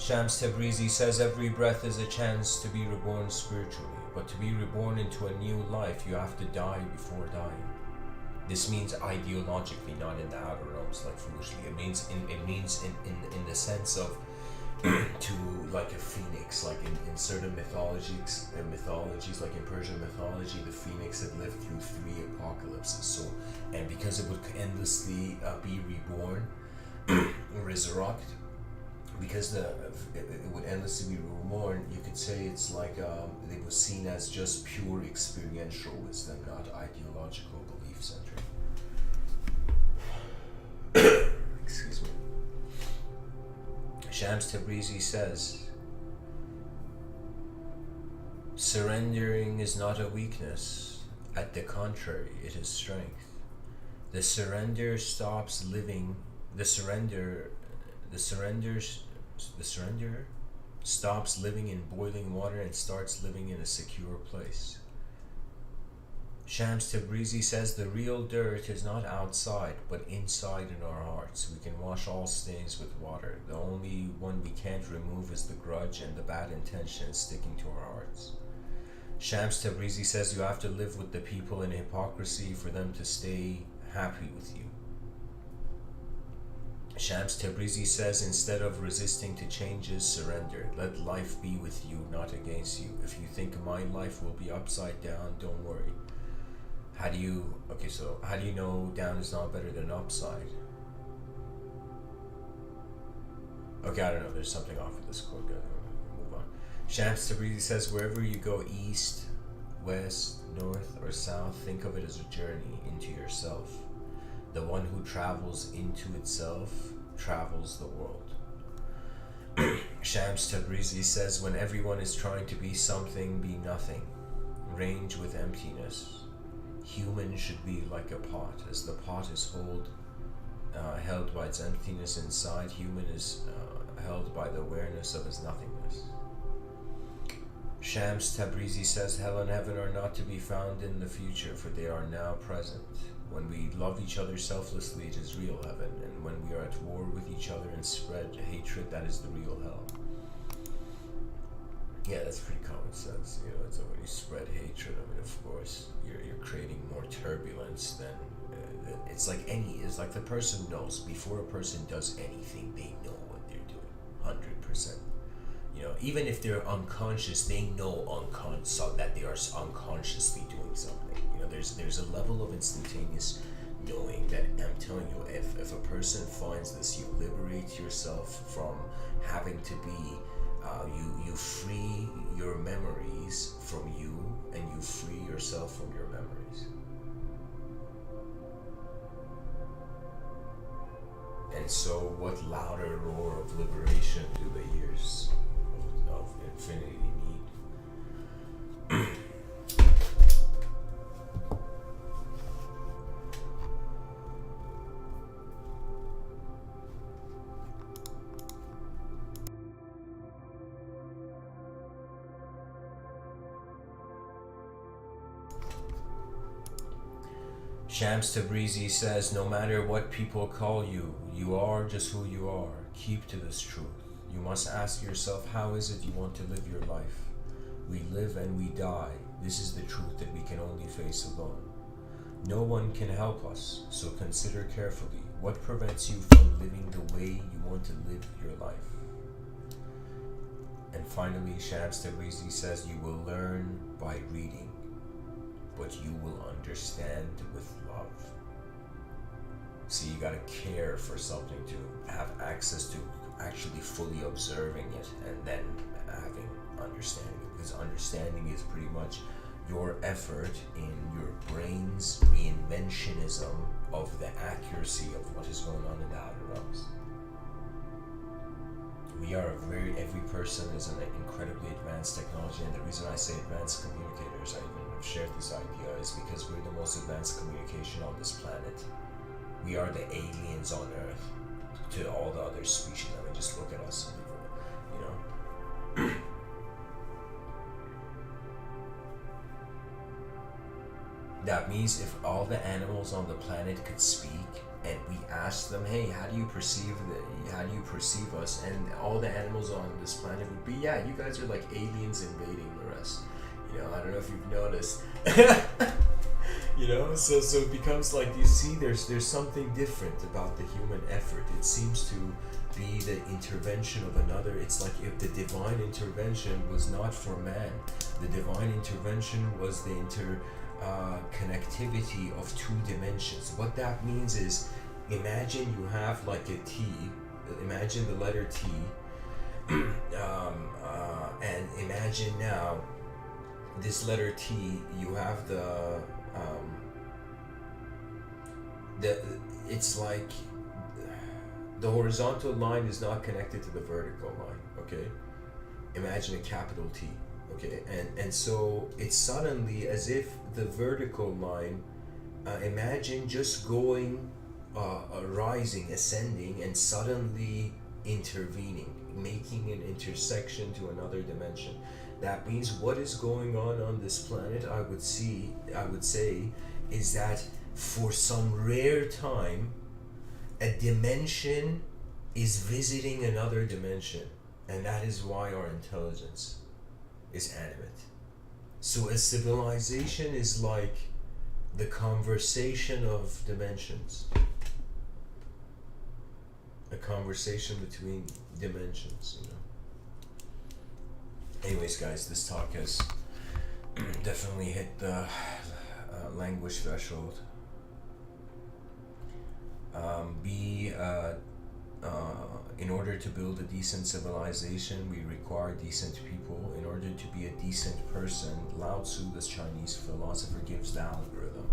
Speaker 1: Shams Tabrizi says every breath is a chance to be reborn spiritually, but to be reborn into a new life, you have to die before dying. This means ideologically, not in the outer realms like foolishly. It means in the sense of to like a phoenix, like in certain mythologies, like in Persian mythology, the phoenix had lived through 3 apocalypses. So, and because it would endlessly be reborn, resurrect, because it would endlessly be reborn, you could say it's like it was seen as just pure experiential wisdom, not ideological belief centered. Excuse me. Shams Tabrizi says, surrendering is not a weakness. At the contrary, it is strength. The surrender stops living. The surrender stops living in boiling water and starts living in a secure place. Shams Tabrizi says the real dirt is not outside, but inside in our hearts. We can wash all stains with water. The only one we can't remove is the grudge and the bad intentions sticking to our hearts. Shams Tabrizi says you have to live with the people in hypocrisy for them to stay happy with you. Shams Tabrizi says instead of resisting to changes, surrender. Let life be with you, not against you. If you think my life will be upside down, don't worry. How do you know down is not better than upside? Okay, I don't know, there's something off with this quote. Move on. Shams Tabrizi says wherever you go, east, west, north, or south, think of it as a journey into yourself. The one who travels into itself travels the world. Shams Tabrizi says when everyone is trying to be something, be nothing. Range with emptiness. Human should be like a pot. As the pot is held by its emptiness inside, human is held by the awareness of his nothingness. Shams Tabrizi says hell and heaven are not to be found in the future, for they are now present. When we love each other selflessly, it is real heaven, and when we are at war with each other and spread hatred, that is the real hell. Yeah, that's pretty common sense. You know, it's when you spread hatred, I mean, of course, you're creating more turbulence than it's like the person knows before a person does anything, they know what they're doing, 100%. You know, even if they're unconscious, they know that they are unconsciously doing something. You know, there's a level of instantaneous knowing that I'm telling you, if a person finds this, you liberate yourself from having to be. You free your memories from you, and you free yourself from your memories. And so, what louder roar of liberation do the years of infinity need? Shams Tabrizi says, no matter what people call you, you are just who you are. Keep to this truth. You must ask yourself, how is it you want to live your life? We live and we die. This is the truth that we can only face alone. No one can help us, so consider carefully what prevents you from living the way you want to live your life. And finally, Shams Tabrizi says, you will learn by reading, but you will understand with love. See, you gotta care for something to have access to actually fully observing it and then having understanding it. Because understanding is pretty much your effort in your brain's reinventionism of the accuracy of what is going on in the outer realms. We are every person is an incredibly advanced technology, and the reason I say advanced communicators, I even have shared this idea, is because we're the most advanced communication on this planet. We are the aliens on Earth to all the other species. I mean, just look at us, you know. That means if all the animals on the planet could speak and we asked them, hey, how do you perceive us? And all the animals on this planet would be, yeah, you guys are like aliens invading the rest. I don't know if you've noticed. So it becomes like, you see, there's something different about the human effort. It seems to be the intervention of another. It's like if the divine intervention was not for man, the divine intervention was the connectivity of two dimensions. What that means is, imagine you have like a T, imagine the letter T, and imagine now this letter T, you have it's like the horizontal line is not connected to the vertical line, okay? Imagine a capital T, okay? And so it's suddenly as if the vertical line, imagine just going, rising, ascending, and suddenly intervening, making an intersection to another dimension. That means what is going on this planet, I would say, is that for some rare time, a dimension is visiting another dimension, and that is why our intelligence is animate. So a civilization is like the conversation of dimensions, a conversation between dimensions, Anyways, guys, this talk has definitely hit the language threshold. In order to build a decent civilization, we require decent people. In order to be a decent person, Lao Tzu, this Chinese philosopher, gives the algorithm.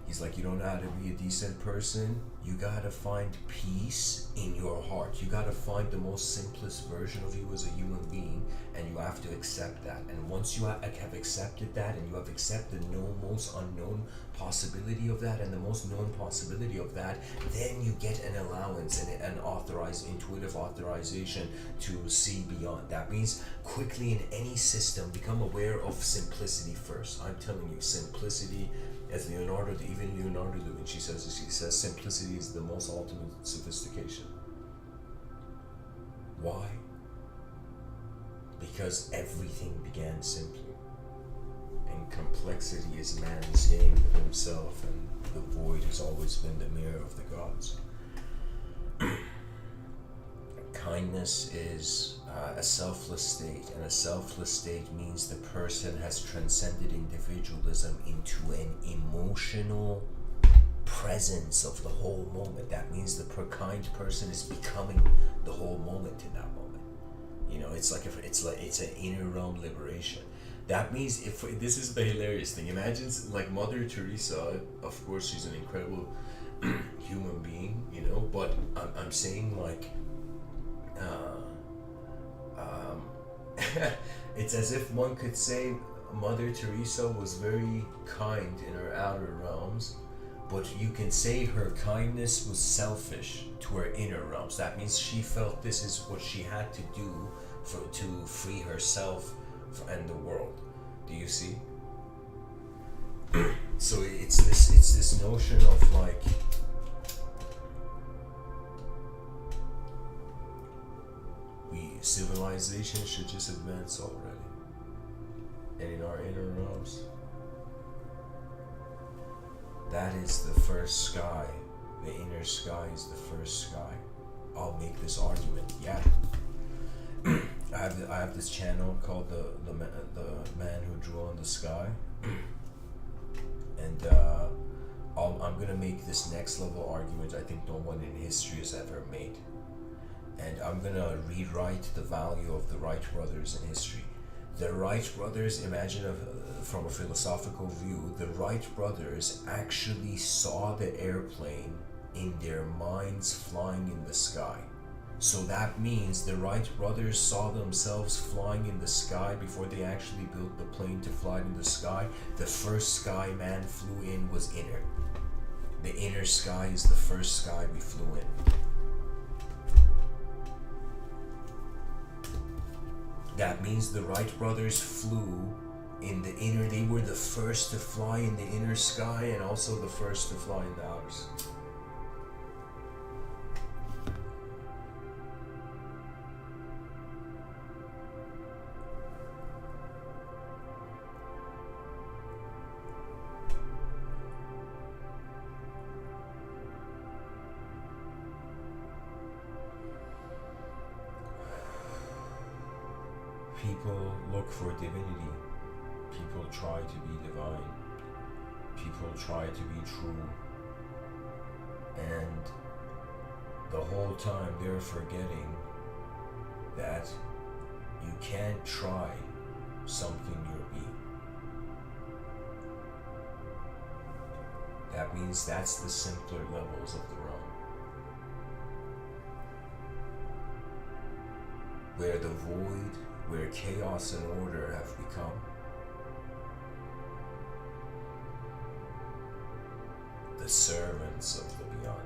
Speaker 1: He's like, you don't know how to be a decent person? You gotta find peace in your heart. You gotta find the most simplest version of you as a human being, and you have to accept that. And once you have accepted that, and you have accepted the most unknown possibility of that, and the most known possibility of that, then you get an allowance and an intuitive authorization to see beyond. That means quickly in any system, become aware of simplicity first. I'm telling you, simplicity, as Leonardo da Vinci says, simplicity is the most ultimate sophistication. Why? Because everything began simply. And complexity is man's game with himself, and the void has always been the mirror of the gods. Kindness is a selfless state, and a selfless state means the person has transcended individualism into an emotional presence of the whole moment. That means the kind person is becoming the whole moment in that moment. It's an inner realm liberation. That means, if this is the hilarious thing, imagine like Mother Teresa. Of course, she's an incredible human being, but I'm saying like. It's as if one could say Mother Teresa was very kind in her outer realms, but you can say her kindness was selfish to her inner realms. That means she felt this is what she had to do to free herself and the world. Do you see? So it's this notion of like, civilization should just advance already. And in our inner realms, that is the first sky. The inner sky is the first sky. I'll make this argument. Yeah. I have this channel called the Man Who Drew on the Sky, and I'm gonna make this next level argument I think no one in history has ever made. And I'm gonna rewrite the value of the Wright brothers in history. The Wright brothers, imagine from a philosophical view, the Wright brothers actually saw the airplane in their minds flying in the sky. So that means the Wright brothers saw themselves flying in the sky before they actually built the plane to fly in the sky. The first sky man flew in was inner. The inner sky is the first sky we flew in. That means the Wright brothers flew in the inner, they were the first to fly in the inner sky and also the first to fly in the outer sky. People look for divinity. People try to be divine. People try to be true. And the whole time they're forgetting that you can't try something you're being. That means that's the simpler levels of the realm. Where the void, where chaos and order have become the servants of the beyond.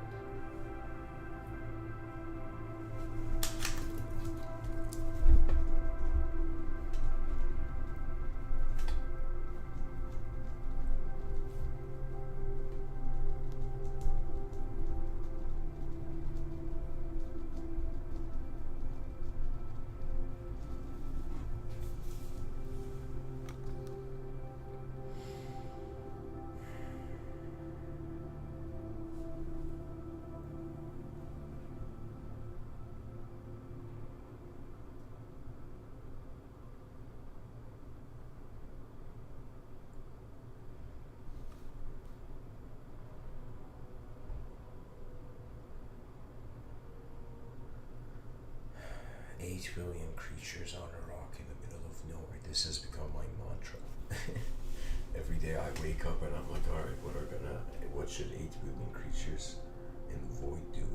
Speaker 1: Eight billion creatures on a rock in the middle of nowhere. This has become my mantra. Every day I wake up and I'm like, alright, what should 8 billion creatures in the void do?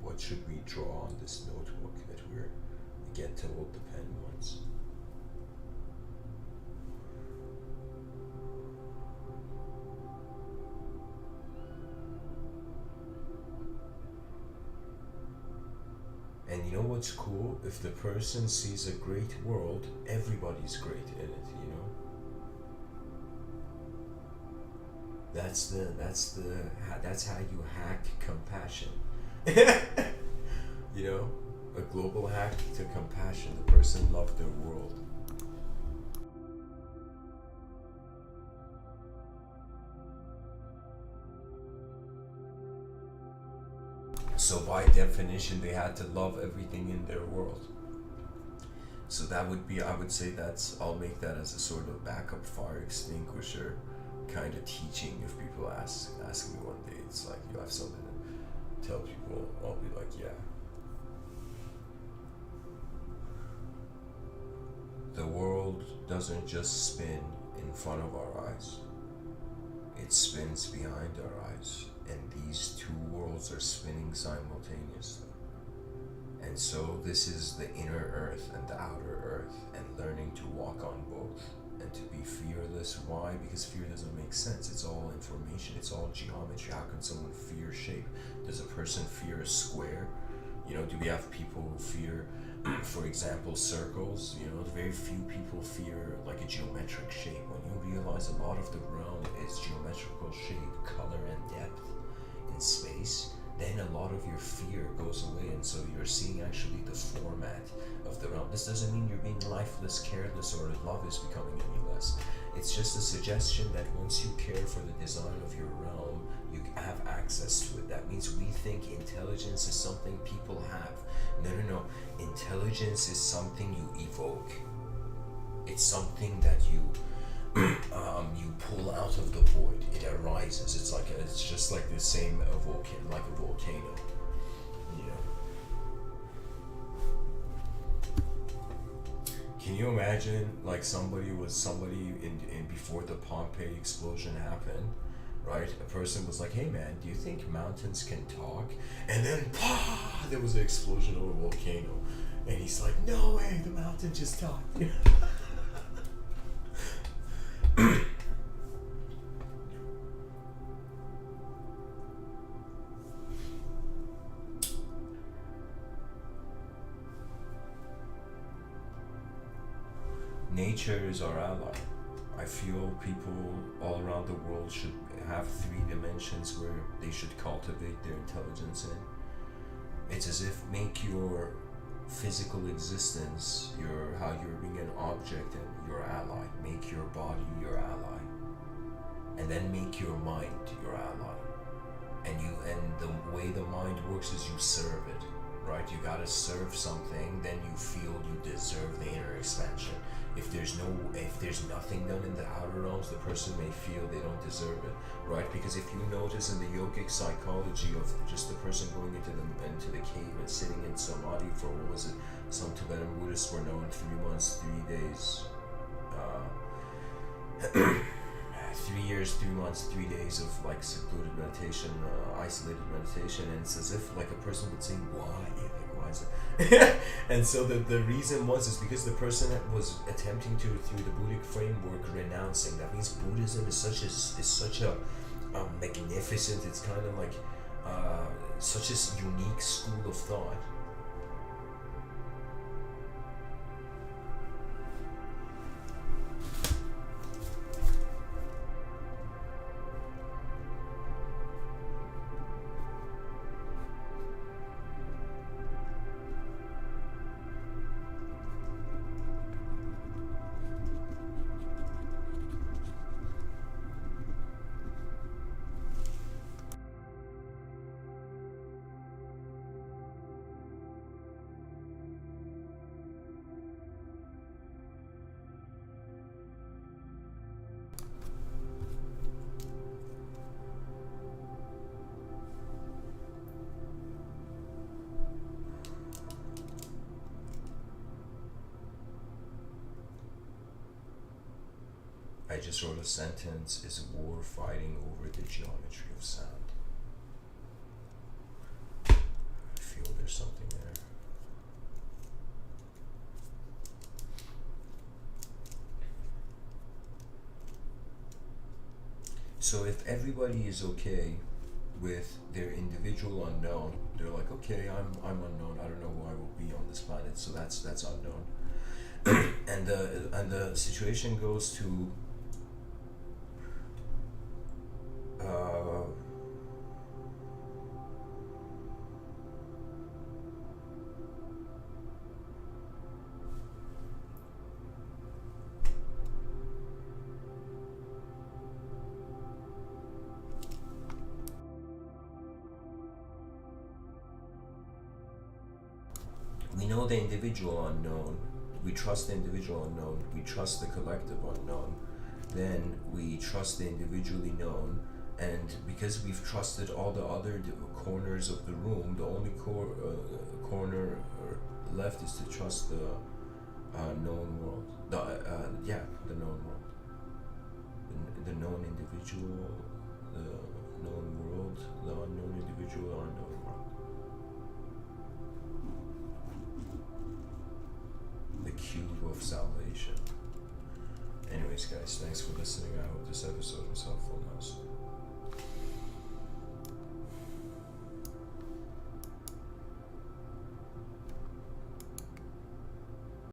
Speaker 1: What should we draw on this notebook that we get to hold the pen once? And you know what's cool? If the person sees a great world, everybody's great in it, you know? That's how you hack compassion. You know? A global hack to compassion. The person loved their world. So by definition, they had to love everything in their world. So that would be, I would say I'll make that as a sort of backup fire extinguisher kind of teaching. If people ask me one day, it's like, you have something to tell people, I'll be like, yeah. The world doesn't just spin in front of our eyes. It spins behind our eyes. And these two worlds are spinning simultaneously. And so this is the inner earth and the outer earth, and learning to walk on both and to be fearless. Why? Because fear doesn't make sense. It's all information. It's all geometry. How can someone fear shape? Does a person fear a square? You know, do we have people who fear, for example, circles? You know, very few people fear like a geometric shape. When you realize a lot of the realm is geometrical shape, color, and depth in space, then a lot of your fear goes away, and so you're seeing actually the format of the realm. This doesn't mean you're being lifeless, careless, or love is becoming any less. It's just a suggestion that once you care for the design of your realm, you have access to it. That means we think intelligence is something people have. No. Intelligence is something you evoke. It's something that you pull out of the void. It arises. It's just like the same like a volcano. You know. Can you imagine like somebody in before the Pompeii explosion happened, right? A person was like, "Hey man, do you think mountains can talk?" And then there was an explosion of a volcano, and he's like, "No way, the mountain just talked." Nature is our ally. I feel people all around the world should have 3 dimensions where they should cultivate their intelligence in. It's as if make your physical existence how you're being an object and your ally. Make your body your ally. And then make your mind your ally. And the way the mind works is you serve it. Right? You gotta serve something, then you feel you deserve the inner expansion. If there's nothing done in the outer realms, the person may feel they don't deserve it, right? Because if you notice in the yogic psychology of just the person going into the cave and sitting in samadhi for, what was it? Some Tibetan Buddhists were known 3 months, 3 days. 3 years, 3 months, 3 days of like secluded meditation, isolated meditation, and it's as if like a person would say, "Why? Like, why is it?" And so the reason is because the person was attempting to, through the Buddhic framework, renouncing. That means Buddhism is such a magnificent. It's kind of like such a unique school of thought. I just wrote a sentence, is war fighting over the geometry of sound. I feel there's something there. So if everybody is okay with their individual unknown, they're like, okay, I'm unknown, I don't know who I will be on this planet, so that's unknown. and the situation goes to we know the individual unknown, we trust the individual unknown, we trust the collective unknown, then we trust the individually known, and because we've trusted all the other corners of the room, the only corner left is to trust the known world. The known world. The known individual, the known world, the unknown individual, the unknown world. The cube of salvation. Anyways, guys, thanks for listening. I hope this episode was helpful. Now.